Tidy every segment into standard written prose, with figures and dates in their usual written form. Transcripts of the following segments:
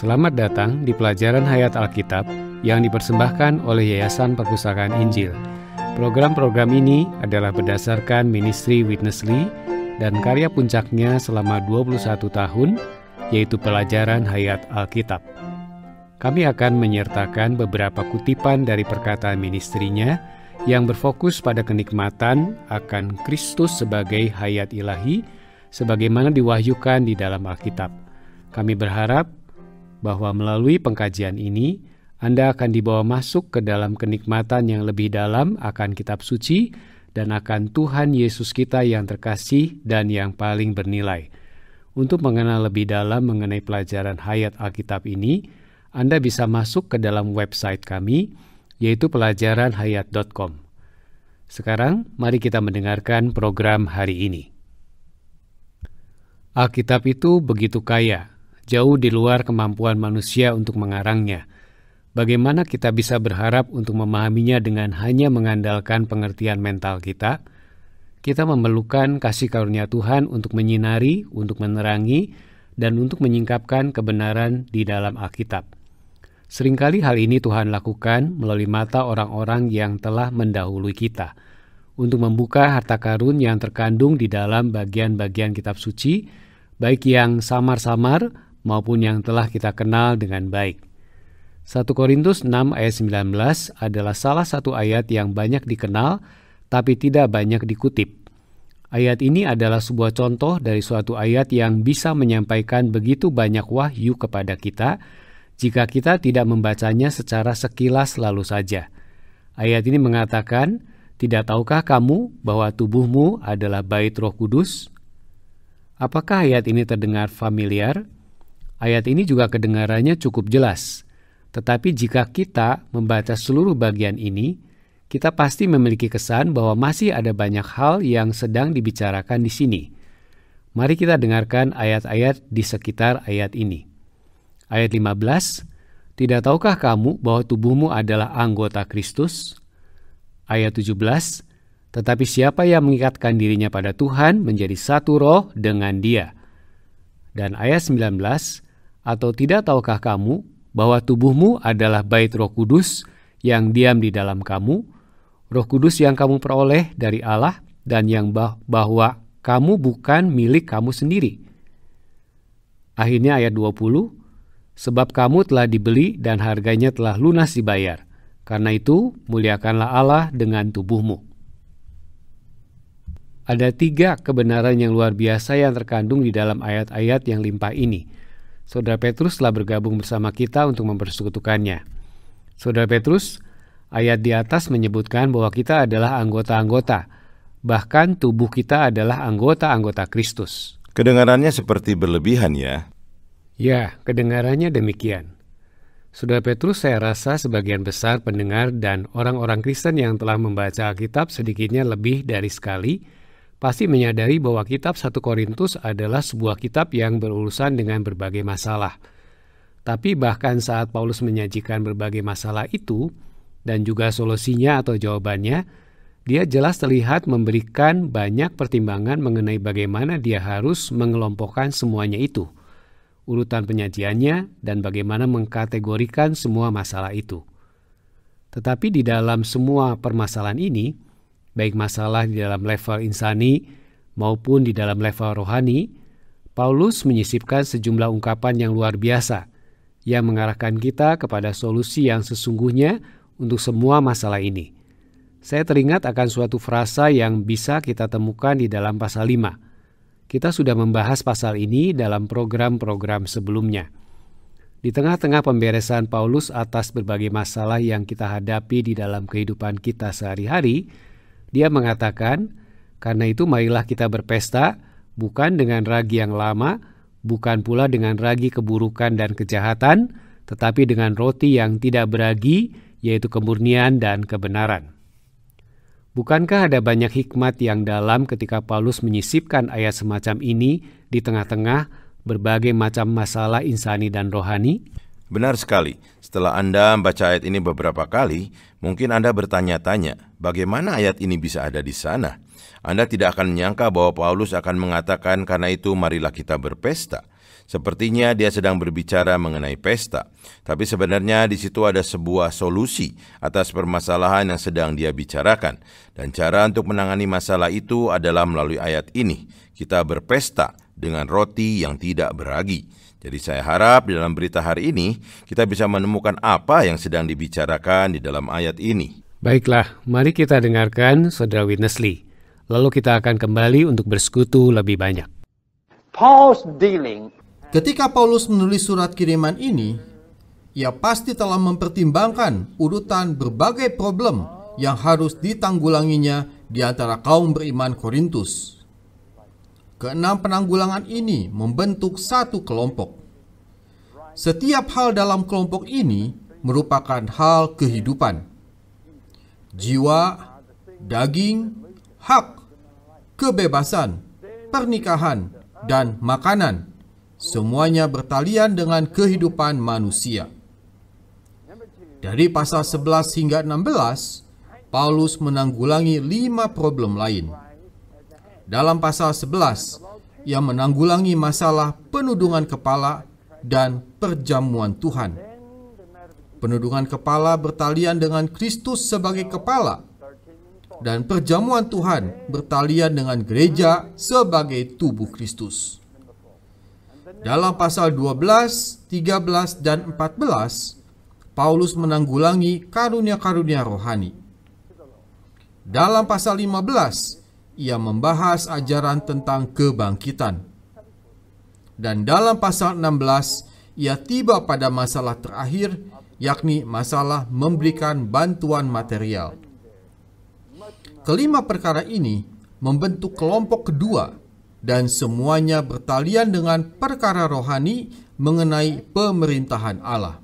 Selamat datang di pelajaran Hayat Alkitab yang dipersembahkan oleh Yayasan Perpustakaan Injil. Program-program ini adalah berdasarkan ministry Witness Lee dan karya puncaknya selama 21 tahun, yaitu pelajaran Hayat Alkitab. Kami akan menyertakan beberapa kutipan dari perkataan ministrinya yang berfokus pada kenikmatan akan Kristus sebagai hayat ilahi, sebagaimana diwahyukan di dalam Alkitab. Kami berharap bahwa melalui pengkajian ini, Anda akan dibawa masuk ke dalam kenikmatan yang lebih dalam akan kitab suci dan akan Tuhan Yesus kita yang terkasih dan yang paling bernilai. Untuk mengenal lebih dalam mengenai pelajaran Hayat Alkitab ini, Anda bisa masuk ke dalam website kami, yaitu pelajaranhayat.com. Sekarang, mari kita mendengarkan program hari ini. Alkitab itu begitu kaya, jauh di luar kemampuan manusia untuk mengarangnya. Bagaimana kita bisa berharap untuk memahaminya dengan hanya mengandalkan pengertian mental kita? Kita memerlukan kasih karunia Tuhan untuk menyinari, untuk menerangi, dan untuk menyingkapkan kebenaran di dalam Alkitab. Seringkali hal ini Tuhan lakukan melalui mata orang-orang yang telah mendahului kita, untuk membuka harta karun yang terkandung di dalam bagian-bagian kitab suci, baik yang samar-samar maupun yang telah kita kenal dengan baik. 1 Korintus 6 ayat 19 adalah salah satu ayat yang banyak dikenal, tapi tidak banyak dikutip. Ayat ini adalah sebuah contoh dari suatu ayat yang bisa menyampaikan begitu banyak wahyu kepada kita, jika kita tidak membacanya secara sekilas lalu saja. Ayat ini mengatakan, "Tidak tahukah kamu bahwa tubuhmu adalah bait Roh Kudus?" Apakah ayat ini terdengar familiar? Ayat ini juga kedengarannya cukup jelas. Tetapi jika kita membaca seluruh bagian ini, kita pasti memiliki kesan bahwa masih ada banyak hal yang sedang dibicarakan di sini. Mari kita dengarkan ayat-ayat di sekitar ayat ini. Ayat 15, "Tidak tahukah kamu bahwa tubuhmu adalah anggota Kristus?" Ayat 17, "Tetapi siapa yang mengikatkan dirinya pada Tuhan menjadi satu roh dengan Dia." Dan ayat 19, "Atau tidak tahukah kamu bahwa tubuhmu adalah bait Roh Kudus yang diam di dalam kamu, Roh Kudus yang kamu peroleh dari Allah, dan yang bahwa kamu bukan milik kamu sendiri." Akhirnya ayat 20, "Sebab kamu telah dibeli dan harganya telah lunas dibayar. Karena itu, muliakanlah Allah dengan tubuhmu." Ada 3 kebenaran yang luar biasa yang terkandung di dalam ayat-ayat yang limpah ini. Saudara Petrus telah bergabung bersama kita untuk mempersekutukannya. Saudara Petrus, ayat di atas menyebutkan bahwa kita adalah anggota-anggota. Bahkan tubuh kita adalah anggota-anggota Kristus. Kedengarannya seperti berlebihan ya? Ya, kedengarannya demikian. Saudara Petrus, saya rasa sebagian besar pendengar dan orang-orang Kristen yang telah membaca Alkitab sedikitnya lebih dari sekali, pasti menyadari bahwa kitab 1 Korintus adalah sebuah kitab yang berurusan dengan berbagai masalah. Tapi bahkan saat Paulus menyajikan berbagai masalah itu, dan juga solusinya atau jawabannya, dia jelas terlihat memberikan banyak pertimbangan mengenai bagaimana dia harus mengelompokkan semuanya itu, urutan penyajiannya, dan bagaimana mengkategorikan semua masalah itu. Tetapi di dalam semua permasalahan ini, baik masalah di dalam level insani maupun di dalam level rohani, Paulus menyisipkan sejumlah ungkapan yang luar biasa yang mengarahkan kita kepada solusi yang sesungguhnya untuk semua masalah ini. Saya teringat akan suatu frasa yang bisa kita temukan di dalam pasal 5. Kita sudah membahas pasal ini dalam program-program sebelumnya. Di tengah-tengah pemberesan Paulus atas berbagai masalah yang kita hadapi di dalam kehidupan kita sehari-hari, dia mengatakan, "Karena itu marilah kita berpesta, bukan dengan ragi yang lama, bukan pula dengan ragi keburukan dan kejahatan, tetapi dengan roti yang tidak beragi, yaitu kemurnian dan kebenaran." Bukankah ada banyak hikmat yang dalam ketika Paulus menyisipkan ayat semacam ini di tengah-tengah berbagai macam masalah insani dan rohani? Benar sekali. Setelah Anda membaca ayat ini beberapa kali, mungkin Anda bertanya-tanya, bagaimana ayat ini bisa ada di sana? Anda tidak akan menyangka bahwa Paulus akan mengatakan, "Karena itu marilah kita berpesta." Sepertinya dia sedang berbicara mengenai pesta, tapi sebenarnya di situ ada sebuah solusi atas permasalahan yang sedang dia bicarakan. Dan cara untuk menangani masalah itu adalah melalui ayat ini. Kita berpesta dengan roti yang tidak beragi. Jadi saya harap di dalam berita hari ini kita bisa menemukan apa yang sedang dibicarakan di dalam ayat ini. Baiklah, mari kita dengarkan Saudara Witness Lee. Lalu kita akan kembali untuk bersekutu lebih banyak. Ketika Paulus menulis surat kiriman ini, ia pasti telah mempertimbangkan urutan berbagai problem yang harus ditanggulanginya di antara kaum beriman Korintus. Keenam penanggulangan ini membentuk satu kelompok. Setiap hal dalam kelompok ini merupakan hal kehidupan. Jiwa, daging, hak, kebebasan, pernikahan, dan makanan, semuanya bertalian dengan kehidupan manusia. Dari pasal 11 hingga 16, Paulus menanggulangi 5 problem lain. Dalam pasal 11, ia menanggulangi masalah penudungan kepala dan perjamuan Tuhan. Penudungan kepala bertalian dengan Kristus sebagai kepala, dan perjamuan Tuhan bertalian dengan gereja sebagai tubuh Kristus. Dalam pasal 12, 13, dan 14, Paulus menanggulangi karunia-karunia rohani. Dalam pasal 15, ia membahas ajaran tentang kebangkitan. Dan dalam pasal 16, ia tiba pada masalah terakhir, yakni masalah memberikan bantuan material. Kelima perkara ini membentuk kelompok kedua, dan semuanya bertalian dengan perkara rohani mengenai pemerintahan Allah.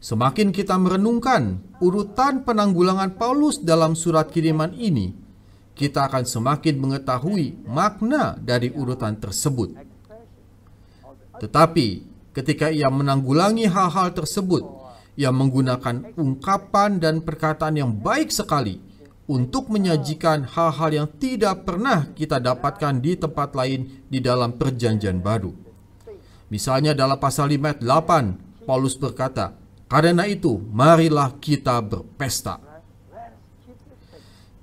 Semakin kita merenungkan urutan penanggulangan Paulus dalam surat kiriman ini, kita akan semakin mengetahui makna dari urutan tersebut. Tetapi ketika ia menanggulangi hal-hal tersebut, ia menggunakan ungkapan dan perkataan yang baik sekali untuk menyajikan hal-hal yang tidak pernah kita dapatkan di tempat lain di dalam Perjanjian Baru. Misalnya dalam pasal 5 ayat 8, Paulus berkata, "Karena itu, marilah kita berpesta."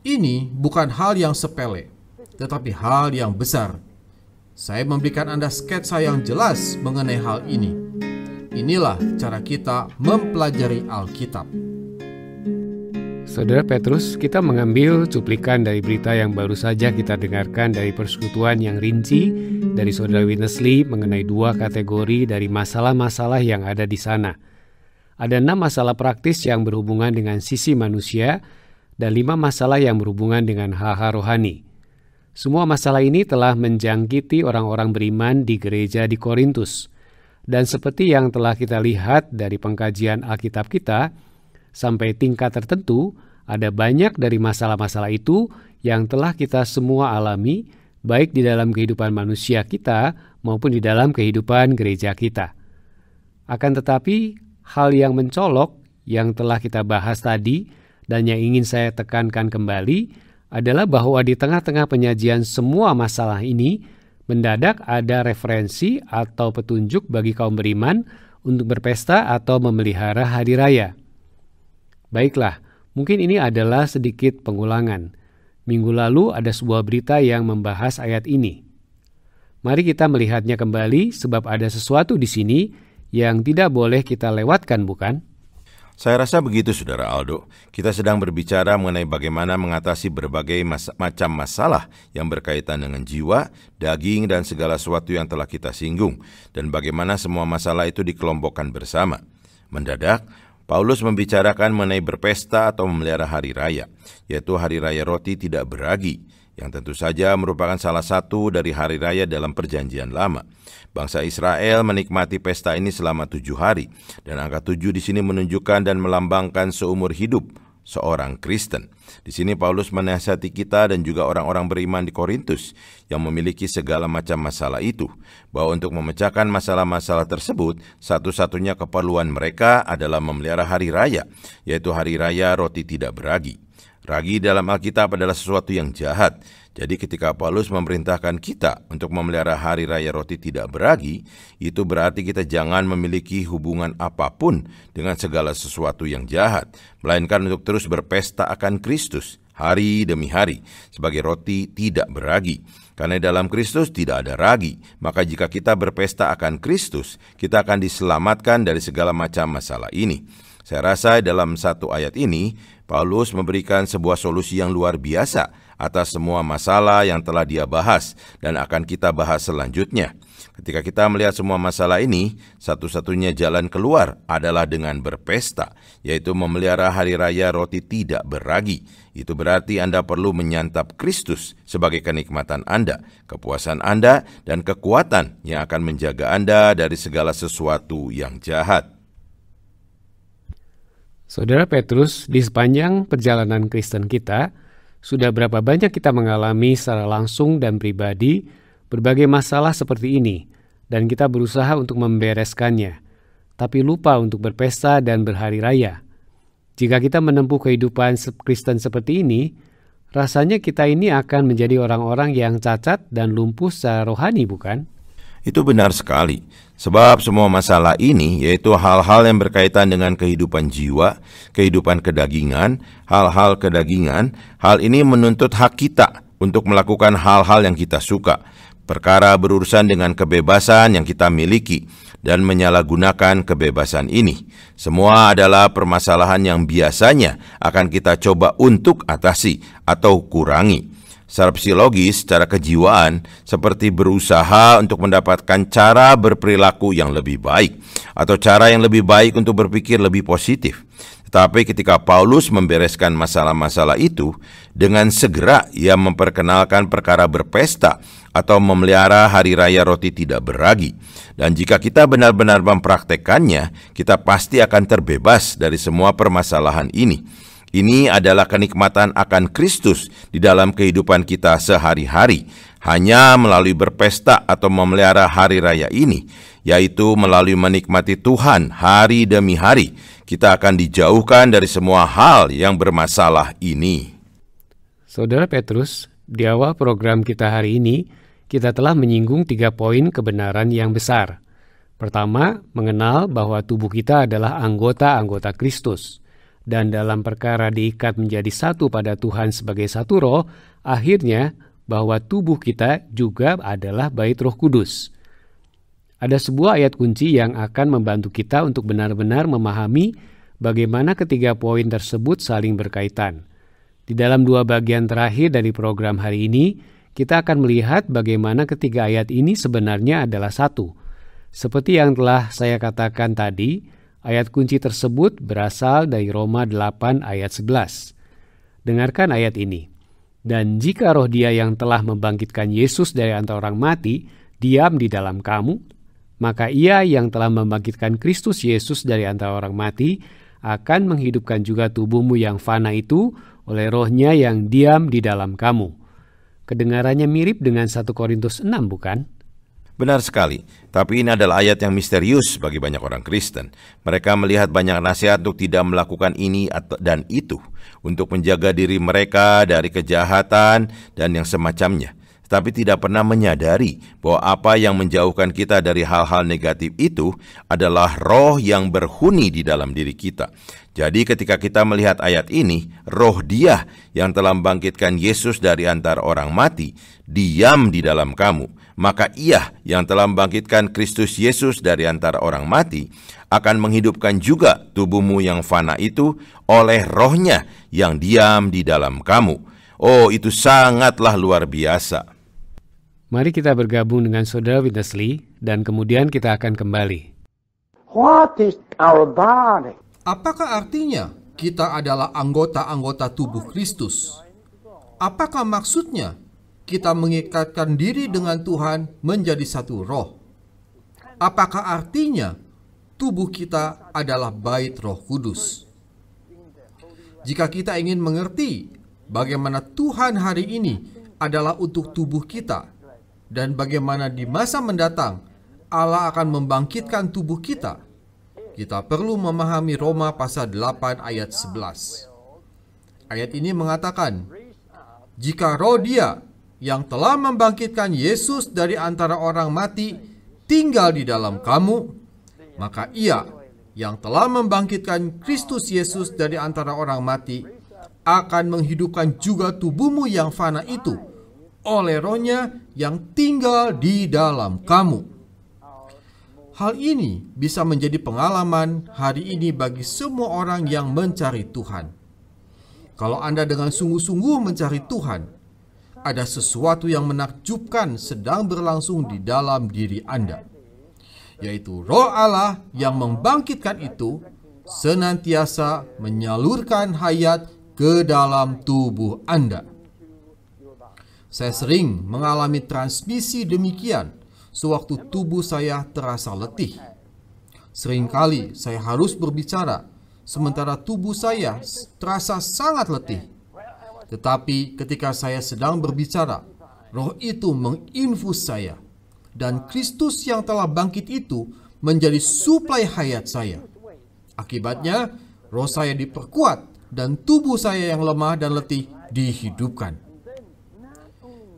Ini bukan hal yang sepele, tetapi hal yang besar. Saya memberikan Anda sketsa yang jelas mengenai hal ini. Inilah cara kita mempelajari Alkitab. Saudara Petrus, kita mengambil cuplikan dari berita yang baru saja kita dengarkan dari persekutuan yang rinci dari Saudara Witness Lee mengenai 2 kategori dari masalah-masalah yang ada di sana. Ada 6 masalah praktis yang berhubungan dengan sisi manusia dan 5 masalah yang berhubungan dengan hal-hal rohani. Semua masalah ini telah menjangkiti orang-orang beriman di gereja di Korintus. Dan seperti yang telah kita lihat dari pengkajian Alkitab kita, sampai tingkat tertentu, ada banyak dari masalah-masalah itu yang telah kita semua alami, baik di dalam kehidupan manusia kita maupun di dalam kehidupan gereja kita. Akan tetapi, hal yang mencolok yang telah kita bahas tadi dan yang ingin saya tekankan kembali adalah bahwa di tengah-tengah penyajian semua masalah ini, mendadak ada referensi atau petunjuk bagi kaum beriman untuk berpesta atau memelihara hari raya. Baiklah, mungkin ini adalah sedikit pengulangan. Minggu lalu ada sebuah berita yang membahas ayat ini. Mari kita melihatnya kembali sebab ada sesuatu di sini yang tidak boleh kita lewatkan, bukan? Saya rasa begitu, Saudara Aldo. Kita sedang berbicara mengenai bagaimana mengatasi berbagai macam masalah yang berkaitan dengan jiwa, daging, dan segala sesuatu yang telah kita singgung, dan bagaimana semua masalah itu dikelompokkan bersama. Mendadak, Paulus membicarakan mengenai berpesta atau memelihara hari raya, yaitu hari raya roti tidak beragi, yang tentu saja merupakan salah satu dari hari raya dalam Perjanjian Lama. Bangsa Israel menikmati pesta ini selama 7 hari, dan angka 7 di sini menunjukkan dan melambangkan seumur hidup seorang Kristen. Di sini Paulus menasihati kita dan juga orang-orang beriman di Korintus yang memiliki segala macam masalah itu, bahwa untuk memecahkan masalah-masalah tersebut, satu-satunya keperluan mereka adalah memelihara hari raya, yaitu hari raya roti tidak beragi. Ragi dalam Alkitab adalah sesuatu yang jahat. Jadi ketika Paulus memerintahkan kita untuk memelihara hari raya roti tidak beragi, itu berarti kita jangan memiliki hubungan apapun dengan segala sesuatu yang jahat, melainkan untuk terus berpesta akan Kristus hari demi hari sebagai roti tidak beragi. Karena dalam Kristus tidak ada ragi, maka jika kita berpesta akan Kristus, kita akan diselamatkan dari segala macam masalah ini. Saya rasa dalam satu ayat ini, Paulus memberikan sebuah solusi yang luar biasa atas semua masalah yang telah dia bahas dan akan kita bahas selanjutnya. Ketika kita melihat semua masalah ini, satu-satunya jalan keluar adalah dengan berpesta, yaitu memelihara hari raya roti tidak beragi. Itu berarti Anda perlu menyantap Kristus sebagai kenikmatan Anda, kepuasan Anda, dan kekuatan yang akan menjaga Anda dari segala sesuatu yang jahat. Saudara Petrus, di sepanjang perjalanan Kristen kita, sudah berapa banyak kita mengalami secara langsung dan pribadi berbagai masalah seperti ini, dan kita berusaha untuk membereskannya, tapi lupa untuk berpesta dan berhari raya. Jika kita menempuh kehidupan Kristen seperti ini, rasanya kita ini akan menjadi orang-orang yang cacat dan lumpuh secara rohani, bukan? Itu benar sekali, sebab semua masalah ini yaitu hal-hal yang berkaitan dengan kehidupan jiwa, kehidupan kedagingan, hal-hal kedagingan. Hal ini menuntut hak kita untuk melakukan hal-hal yang kita suka, perkara berurusan dengan kebebasan yang kita miliki, dan menyalahgunakan kebebasan ini. Semua adalah permasalahan yang biasanya akan kita coba untuk atasi atau kurangi. Secara psikologis, secara kejiwaan, seperti berusaha untuk mendapatkan cara berperilaku yang lebih baik, atau cara yang lebih baik untuk berpikir lebih positif. Tetapi ketika Paulus membereskan masalah-masalah itu, dengan segera ia memperkenalkan perkara berpesta atau memelihara hari raya roti tidak beragi. Dan jika kita benar-benar mempraktekannya, kita pasti akan terbebas dari semua permasalahan ini. Ini adalah kenikmatan akan Kristus di dalam kehidupan kita sehari-hari. Hanya melalui berpesta atau memelihara hari raya ini, yaitu melalui menikmati Tuhan hari demi hari, kita akan dijauhkan dari semua hal yang bermasalah ini. Saudara Petrus, di awal program kita hari ini, kita telah menyinggung 3 poin kebenaran yang besar. Pertama, mengenal bahwa tubuh kita adalah anggota-anggota Kristus. Dan dalam perkara diikat menjadi satu pada Tuhan sebagai satu roh, akhirnya bahwa tubuh kita juga adalah bait Roh Kudus. Ada sebuah ayat kunci yang akan membantu kita untuk benar-benar memahami bagaimana ketiga poin tersebut saling berkaitan. Di dalam 2 bagian terakhir dari program hari ini, kita akan melihat bagaimana ketiga ayat ini sebenarnya adalah satu. Seperti yang telah saya katakan tadi, ayat kunci tersebut berasal dari Roma 8 ayat 11. Dengarkan ayat ini. Dan jika roh Dia yang telah membangkitkan Yesus dari antara orang mati diam di dalam kamu, maka Ia yang telah membangkitkan Kristus Yesus dari antara orang mati akan menghidupkan juga tubuhmu yang fana itu oleh rohnya yang diam di dalam kamu. Kedengarannya mirip dengan 1 Korintus 6, bukan? Benar sekali, tapi ini adalah ayat yang misterius bagi banyak orang Kristen. Mereka melihat banyak nasihat untuk tidak melakukan ini dan itu, untuk menjaga diri mereka dari kejahatan dan yang semacamnya. Tapi tidak pernah menyadari bahwa apa yang menjauhkan kita dari hal-hal negatif itu adalah roh yang berhuni di dalam diri kita. Jadi ketika kita melihat ayat ini, roh Dia yang telah membangkitkan Yesus dari antara orang mati, diam di dalam kamu. Maka Ia yang telah membangkitkan Kristus Yesus dari antara orang mati akan menghidupkan juga tubuhmu yang fana itu oleh rohnya yang diam di dalam kamu. Oh, itu sangatlah luar biasa. Mari kita bergabung dengan Saudara Witness Lee dan kemudian kita akan kembali. What is our body? Apakah artinya kita adalah anggota-anggota tubuh Kristus? Apakah maksudnya kita mengikatkan diri dengan Tuhan menjadi satu roh? Apakah artinya tubuh kita adalah bait Roh Kudus? Jika kita ingin mengerti bagaimana Tuhan hari ini adalah untuk tubuh kita dan bagaimana di masa mendatang Allah akan membangkitkan tubuh kita, kita perlu memahami Roma pasal 8 ayat 11. Ayat ini mengatakan, jika roh Dia yang telah membangkitkan Yesus dari antara orang mati tinggal di dalam kamu, maka Ia yang telah membangkitkan Kristus Yesus dari antara orang mati akan menghidupkan juga tubuhmu yang fana itu oleh Roh-Nya yang tinggal di dalam kamu. Hal ini bisa menjadi pengalaman hari ini bagi semua orang yang mencari Tuhan. Kalau Anda dengan sungguh-sungguh mencari Tuhan, ada sesuatu yang menakjubkan sedang berlangsung di dalam diri Anda, yaitu Roh Allah yang membangkitkan itu senantiasa menyalurkan hayat ke dalam tubuh Anda. Saya sering mengalami transmisi demikian sewaktu tubuh saya terasa letih. Seringkali saya harus berbicara sementara tubuh saya terasa sangat letih. Tetapi ketika saya sedang berbicara, Roh itu menginfus saya, dan Kristus yang telah bangkit itu menjadi suplai hayat saya. Akibatnya, roh saya diperkuat dan tubuh saya yang lemah dan letih dihidupkan.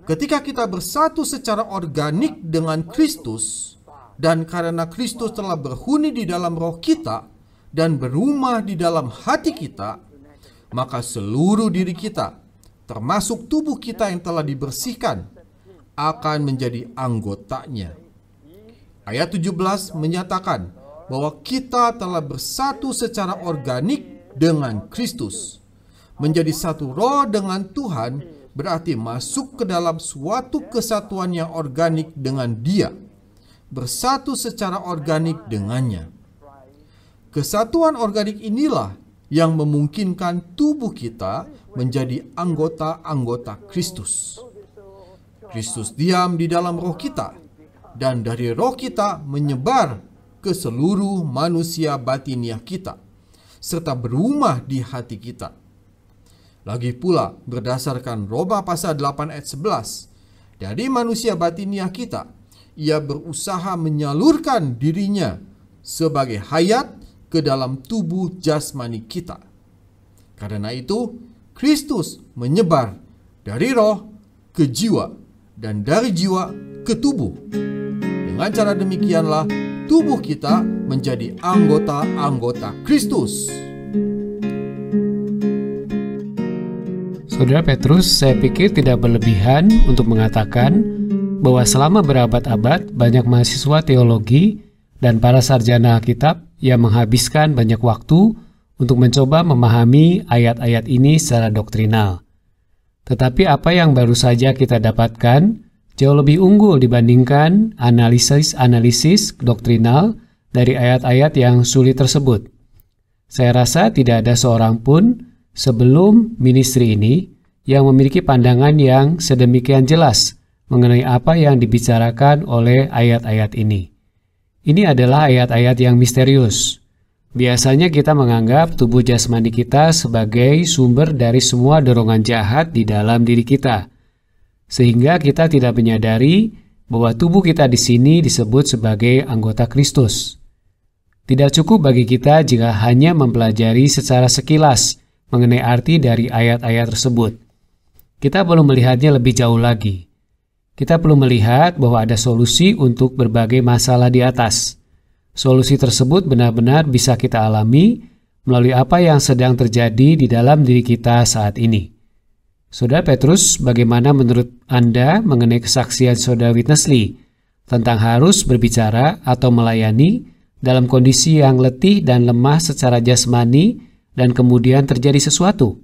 Ketika kita bersatu secara organik dengan Kristus, dan karena Kristus telah berhuni di dalam roh kita dan berumah di dalam hati kita, maka seluruh diri kita, termasuk tubuh kita yang telah dibersihkan, akan menjadi anggotanya. Ayat 17 menyatakan bahwa kita telah bersatu secara organik dengan Kristus. Menjadi satu roh dengan Tuhan berarti masuk ke dalam suatu kesatuan yang organik dengan Dia, bersatu secara organik dengannya. Kesatuan organik inilah yang memungkinkan tubuh kita menjadi anggota-anggota Kristus. Kristus diam di dalam roh kita, dan dari roh kita menyebar ke seluruh manusia batiniah kita, serta berumah di hati kita. Lagi pula, berdasarkan Roma pasal 8 ayat 11, dari manusia batiniah kita, ia berusaha menyalurkan dirinya sebagai hayat ke dalam tubuh jasmani kita. Karena itu, Kristus menyebar dari roh ke jiwa dan dari jiwa ke tubuh. Dengan cara demikianlah tubuh kita menjadi anggota-anggota Kristus. Saudara Petrus, saya pikir tidak berlebihan untuk mengatakan bahwa selama berabad-abad banyak mahasiswa teologi dan para sarjana Alkitab yang menghabiskan banyak waktu untuk mencoba memahami ayat-ayat ini secara doktrinal. Tetapi apa yang baru saja kita dapatkan jauh lebih unggul dibandingkan analisis doktrinal dari ayat-ayat yang sulit tersebut. Saya rasa tidak ada seorang pun sebelum ministry ini yang memiliki pandangan yang sedemikian jelas mengenai apa yang dibicarakan oleh ayat-ayat ini. Ini adalah ayat-ayat yang misterius. Biasanya kita menganggap tubuh jasmani kita sebagai sumber dari semua dorongan jahat di dalam diri kita, sehingga kita tidak menyadari bahwa tubuh kita di sini disebut sebagai anggota Kristus. Tidak cukup bagi kita jika hanya mempelajari secara sekilas mengenai arti dari ayat-ayat tersebut. Kita perlu melihatnya lebih jauh lagi. Kita perlu melihat bahwa ada solusi untuk berbagai masalah di atas. Solusi tersebut benar-benar bisa kita alami melalui apa yang sedang terjadi di dalam diri kita saat ini. Saudara Petrus, bagaimana menurut Anda mengenai kesaksian Saudara Witness Lee tentang harus berbicara atau melayani dalam kondisi yang letih dan lemah secara jasmani dan kemudian terjadi sesuatu?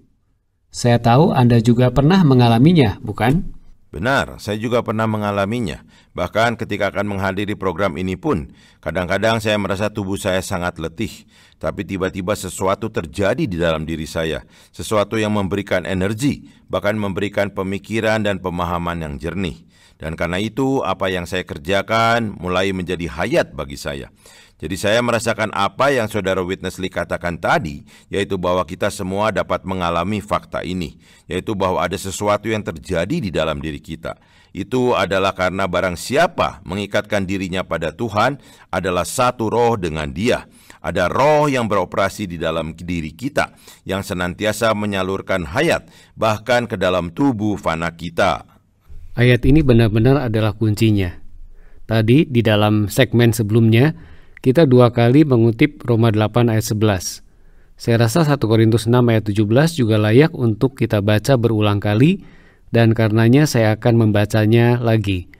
Saya tahu Anda juga pernah mengalaminya, bukan? Benar, saya juga pernah mengalaminya. Bahkan ketika akan menghadiri program ini pun, kadang-kadang saya merasa tubuh saya sangat letih. Tapi tiba-tiba sesuatu terjadi di dalam diri saya. Sesuatu yang memberikan energi, bahkan memberikan pemikiran dan pemahaman yang jernih. Dan karena itu, apa yang saya kerjakan mulai menjadi hayat bagi saya. Jadi saya merasakan apa yang Saudara Witness Lee katakan tadi, yaitu bahwa kita semua dapat mengalami fakta ini, yaitu bahwa ada sesuatu yang terjadi di dalam diri kita. Itu adalah karena barang siapa mengikatkan dirinya pada Tuhan adalah satu roh dengan Dia. Ada roh yang beroperasi di dalam diri kita, yang senantiasa menyalurkan hayat, bahkan ke dalam tubuh fana kita. Ayat ini benar-benar adalah kuncinya. Tadi di dalam segmen sebelumnya, kita 2 kali mengutip Roma 8 ayat 11. Saya rasa 1 Korintus 6 ayat 17 juga layak untuk kita baca berulang kali, dan karenanya saya akan membacanya lagi.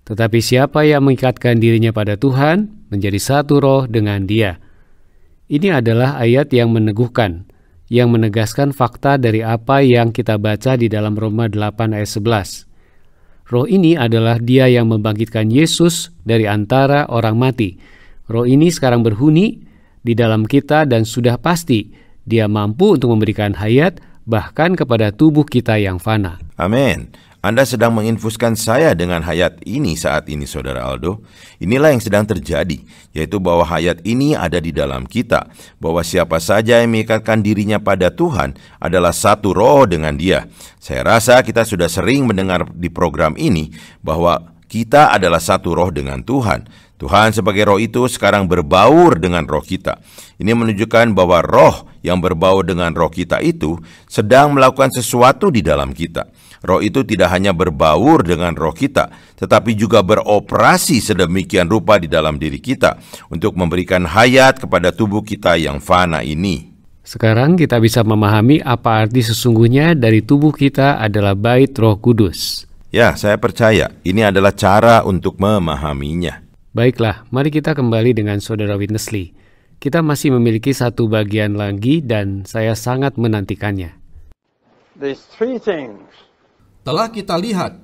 Tetapi siapa yang mengikatkan dirinya pada Tuhan, menjadi satu roh dengan Dia. Ini adalah ayat yang meneguhkan, yang menegaskan fakta dari apa yang kita baca di dalam Roma 8 ayat 11. Roh ini adalah Dia yang membangkitkan Yesus dari antara orang mati. Roh ini sekarang berhuni di dalam kita dan sudah pasti Dia mampu untuk memberikan hayat bahkan kepada tubuh kita yang fana. Amin. Anda sedang menginfuskan saya dengan hayat ini saat ini, Saudara Aldo. Inilah yang sedang terjadi, yaitu bahwa hayat ini ada di dalam kita, bahwa siapa saja yang mengikatkan dirinya pada Tuhan adalah satu roh dengan Dia. Saya rasa kita sudah sering mendengar di program ini bahwa kita adalah satu roh dengan Tuhan. Tuhan sebagai roh itu sekarang berbaur dengan roh kita. Ini menunjukkan bahwa roh yang berbaur dengan roh kita itu sedang melakukan sesuatu di dalam kita. Roh itu tidak hanya berbaur dengan roh kita, tetapi juga beroperasi sedemikian rupa di dalam diri kita untuk memberikan hayat kepada tubuh kita yang fana ini. Sekarang kita bisa memahami apa arti sesungguhnya dari tubuh kita adalah bait Roh Kudus. Ya, saya percaya ini adalah cara untuk memahaminya. Baiklah, mari kita kembali dengan Saudara Witness Lee. Kita masih memiliki satu bagian lagi dan saya sangat menantikannya. These three things. Telah kita lihat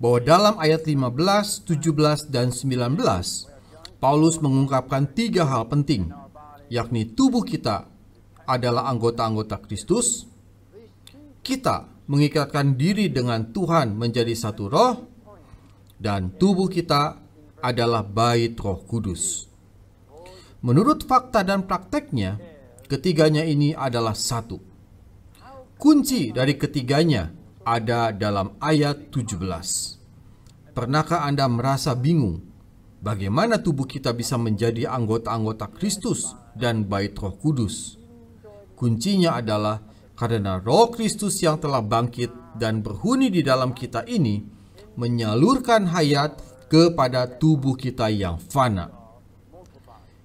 bahwa dalam ayat 15, 17, dan 19, Paulus mengungkapkan 3 hal penting, yakni tubuh kita adalah anggota-anggota Kristus, kita mengikatkan diri dengan Tuhan menjadi satu roh, dan tubuh kita adalah bait Roh Kudus. Menurut fakta dan prakteknya, ketiganya ini adalah satu. Kunci dari ketiganya ada dalam ayat 17. Pernahkah Anda merasa bingung bagaimana tubuh kita bisa menjadi anggota-anggota Kristus dan bait Roh Kudus? Kuncinya adalah karena Roh Kristus yang telah bangkit dan berhuni di dalam kita ini menyalurkan hayat kepada tubuh kita yang fana.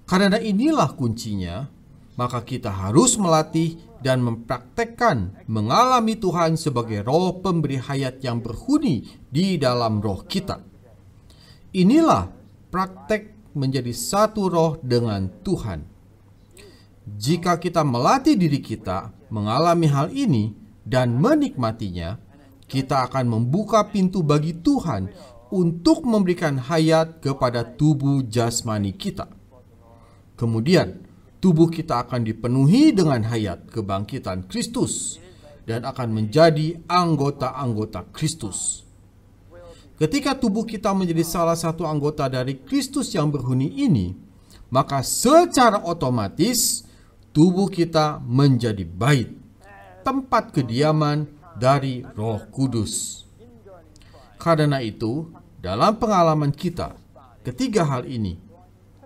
Karena inilah kuncinya, maka kita harus melatih dan mempraktekkan mengalami Tuhan sebagai roh pemberi hayat yang berhuni di dalam roh kita. Inilah praktek menjadi satu roh dengan Tuhan. Jika kita melatih diri kita mengalami hal ini dan menikmatinya, kita akan membuka pintu bagi Tuhan untuk memberikan hayat kepada tubuh jasmani kita. Kemudian, tubuh kita akan dipenuhi dengan hayat kebangkitan Kristus dan akan menjadi anggota-anggota Kristus. Ketika tubuh kita menjadi salah satu anggota dari Kristus yang berhuni ini, maka secara otomatis tubuh kita menjadi bait, tempat kediaman dari Roh Kudus. Karena itu, dalam pengalaman kita, ketiga hal ini,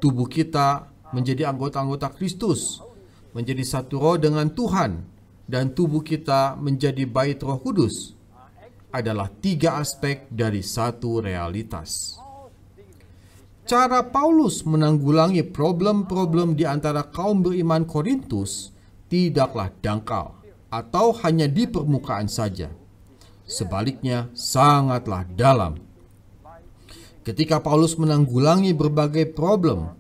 tubuh kita menjadi anggota-anggota Kristus, menjadi satu roh dengan Tuhan, dan tubuh kita menjadi bait Roh Kudus, adalah 3 aspek dari satu realitas. Cara Paulus menanggulangi problem-problem di antara kaum beriman Korintus tidaklah dangkal atau hanya di permukaan saja. Sebaliknya, sangatlah dalam. Ketika Paulus menanggulangi berbagai problem,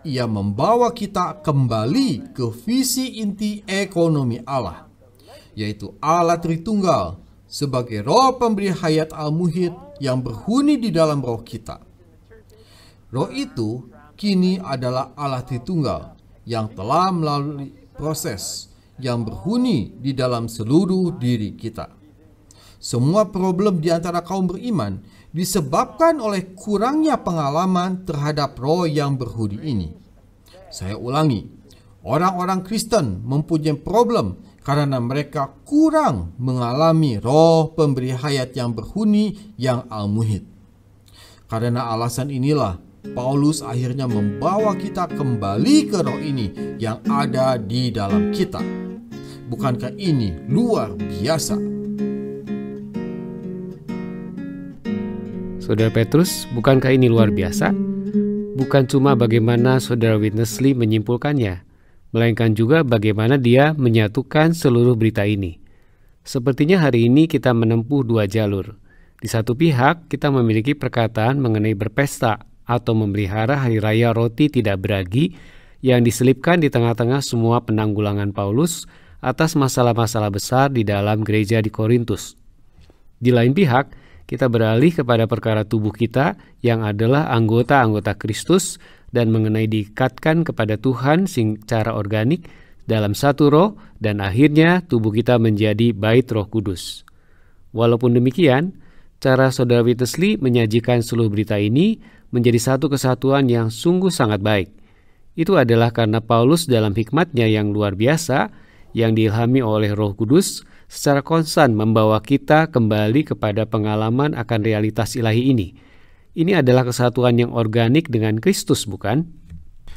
ia membawa kita kembali ke visi inti ekonomi Allah, yaitu Allah Tritunggal sebagai roh pemberi hayat al-muhid yang berhuni di dalam roh kita. Roh itu kini adalah Allah Tritunggal yang telah melalui proses yang berhuni di dalam seluruh diri kita. Semua problem di antara kaum beriman disebabkan oleh kurangnya pengalaman terhadap roh yang berhuni ini. Saya ulangi, orang-orang Kristen mempunyai problem karena mereka kurang mengalami roh pemberi hayat yang berhuni yang al-muhid. Karena alasan inilah, Paulus akhirnya membawa kita kembali ke roh ini yang ada di dalam kita. Bukankah ini luar biasa? Saudara Petrus, bukankah ini luar biasa? Bukan cuma bagaimana Saudara Witness Lee menyimpulkannya, melainkan juga bagaimana dia menyatukan seluruh berita ini. Sepertinya hari ini kita menempuh dua jalur. Di satu pihak, kita memiliki perkataan mengenai berpesta atau memelihara hari raya roti tidak beragi yang diselipkan di tengah-tengah semua penanggulangan Paulus atas masalah-masalah besar di dalam gereja di Korintus. Di lain pihak, kita beralih kepada perkara tubuh kita yang adalah anggota-anggota Kristus dan mengenai diikatkan kepada Tuhan secara organik dalam satu roh dan akhirnya tubuh kita menjadi bait Roh Kudus. Walaupun demikian, cara Saudara Witness Lee menyajikan seluruh berita ini menjadi satu kesatuan yang sungguh sangat baik. Itu adalah karena Paulus dalam hikmatnya yang luar biasa yang diilhami oleh Roh Kudus secara konstan membawa kita kembali kepada pengalaman akan realitas ilahi ini. Ini adalah kesatuan yang organik dengan Kristus, bukan?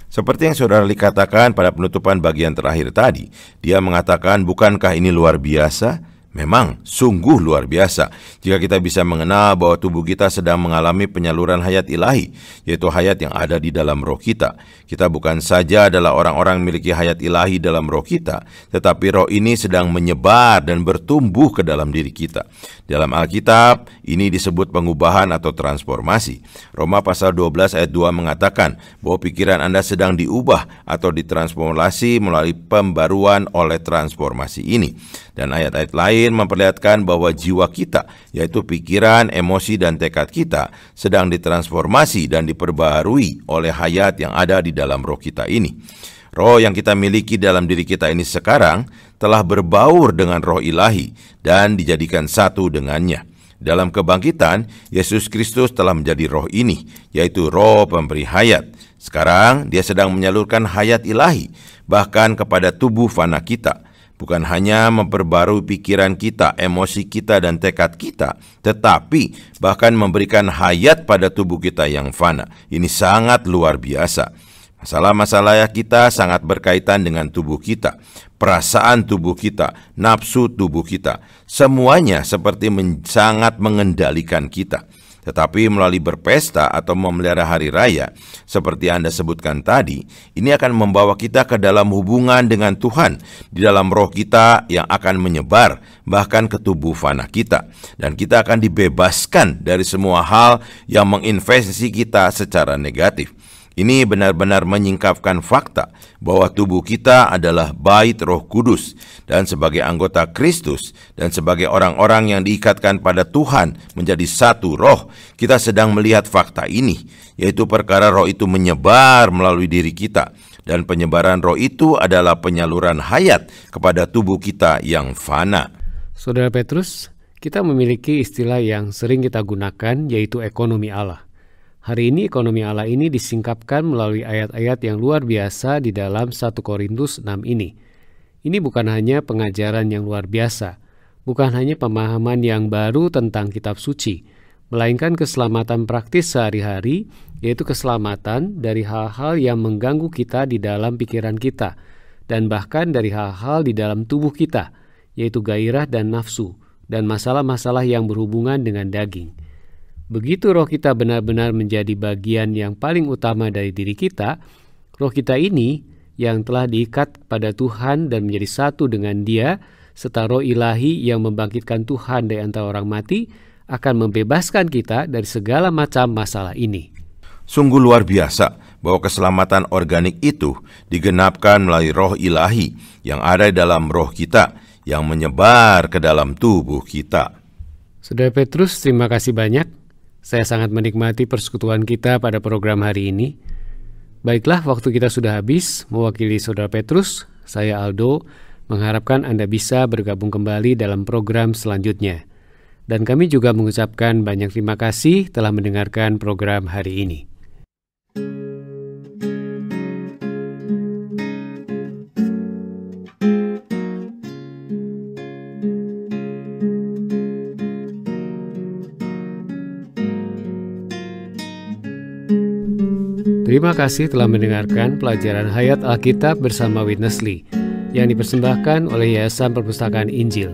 Seperti yang Saudara Lee katakan pada penutupan bagian terakhir tadi, dia mengatakan, bukankah ini luar biasa? Memang sungguh luar biasa jika kita bisa mengenal bahwa tubuh kita sedang mengalami penyaluran hayat ilahi, yaitu hayat yang ada di dalam roh kita. Kita bukan saja adalah orang-orang memiliki hayat ilahi dalam roh kita, tetapi roh ini sedang menyebar dan bertumbuh ke dalam diri kita. Dalam Alkitab, ini disebut pengubahan atau transformasi. Roma pasal 12 ayat 2 mengatakan bahwa pikiran Anda sedang diubah atau ditransformasi melalui pembaruan oleh transformasi ini. Dan ayat-ayat lain memperlihatkan bahwa jiwa kita, yaitu pikiran, emosi, dan tekad kita, sedang ditransformasi dan diperbarui oleh hayat yang ada di dalam roh kita ini. Roh yang kita miliki dalam diri kita ini sekarang telah berbaur dengan roh ilahi dan dijadikan satu dengannya. Dalam kebangkitan, Yesus Kristus telah menjadi roh ini, yaitu roh pemberi hayat. Sekarang dia sedang menyalurkan hayat ilahi, bahkan kepada tubuh fana kita. Bukan hanya memperbarui pikiran kita, emosi kita, dan tekad kita, tetapi bahkan memberikan hayat pada tubuh kita yang fana. Ini sangat luar biasa. Masalah-masalah kita sangat berkaitan dengan tubuh kita, perasaan tubuh kita, nafsu tubuh kita. Semuanya seperti sangat mengendalikan kita. Tetapi melalui berpesta atau memelihara hari raya, seperti Anda sebutkan tadi, ini akan membawa kita ke dalam hubungan dengan Tuhan, di dalam roh kita yang akan menyebar, bahkan ke tubuh fana kita. Dan kita akan dibebaskan dari semua hal yang menginvestasi kita secara negatif. Ini benar-benar menyingkapkan fakta bahwa tubuh kita adalah bait Roh Kudus, dan sebagai anggota Kristus dan sebagai orang-orang yang diikatkan pada Tuhan menjadi satu roh, kita sedang melihat fakta ini, yaitu perkara roh itu menyebar melalui diri kita, dan penyebaran roh itu adalah penyaluran hayat kepada tubuh kita yang fana. Saudara Petrus, kita memiliki istilah yang sering kita gunakan, yaitu ekonomi Allah. Hari ini ekonomi Allah ini disingkapkan melalui ayat-ayat yang luar biasa di dalam 1 Korintus 6 ini. Ini bukan hanya pengajaran yang luar biasa, bukan hanya pemahaman yang baru tentang kitab suci, melainkan keselamatan praktis sehari-hari, yaitu keselamatan dari hal-hal yang mengganggu kita di dalam pikiran kita, dan bahkan dari hal-hal di dalam tubuh kita, yaitu gairah dan nafsu, dan masalah-masalah yang berhubungan dengan daging. Begitu roh kita benar-benar menjadi bagian yang paling utama dari diri kita, roh kita ini yang telah diikat pada Tuhan dan menjadi satu dengan Dia, serta roh ilahi yang membangkitkan Tuhan dari antara orang mati, akan membebaskan kita dari segala macam masalah ini. Sungguh luar biasa bahwa keselamatan organik itu digenapkan melalui roh ilahi yang ada dalam roh kita, yang menyebar ke dalam tubuh kita. Saudara Petrus, terima kasih banyak. Saya sangat menikmati persekutuan kita pada program hari ini. Baiklah, waktu kita sudah habis. Mewakili Saudara Petrus, saya Aldo, mengharapkan Anda bisa bergabung kembali dalam program selanjutnya. Dan kami juga mengucapkan banyak terima kasih telah mendengarkan program hari ini. Terima kasih telah mendengarkan pelajaran Hayat Alkitab bersama Witness Lee yang dipersembahkan oleh Yayasan Perpustakaan Injil.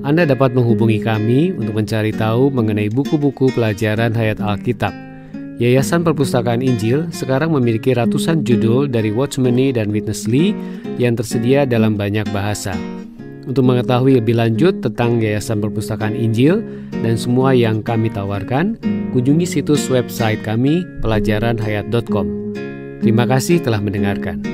Anda dapat menghubungi kami untuk mencari tahu mengenai buku-buku pelajaran Hayat Alkitab. Yayasan Perpustakaan Injil sekarang memiliki ratusan judul dari Watchmeni dan Witness Lee yang tersedia dalam banyak bahasa. Untuk mengetahui lebih lanjut tentang Yayasan Perpustakaan Injil dan semua yang kami tawarkan, kunjungi situs website kami pelajaranhayat.com. Terima kasih telah mendengarkan.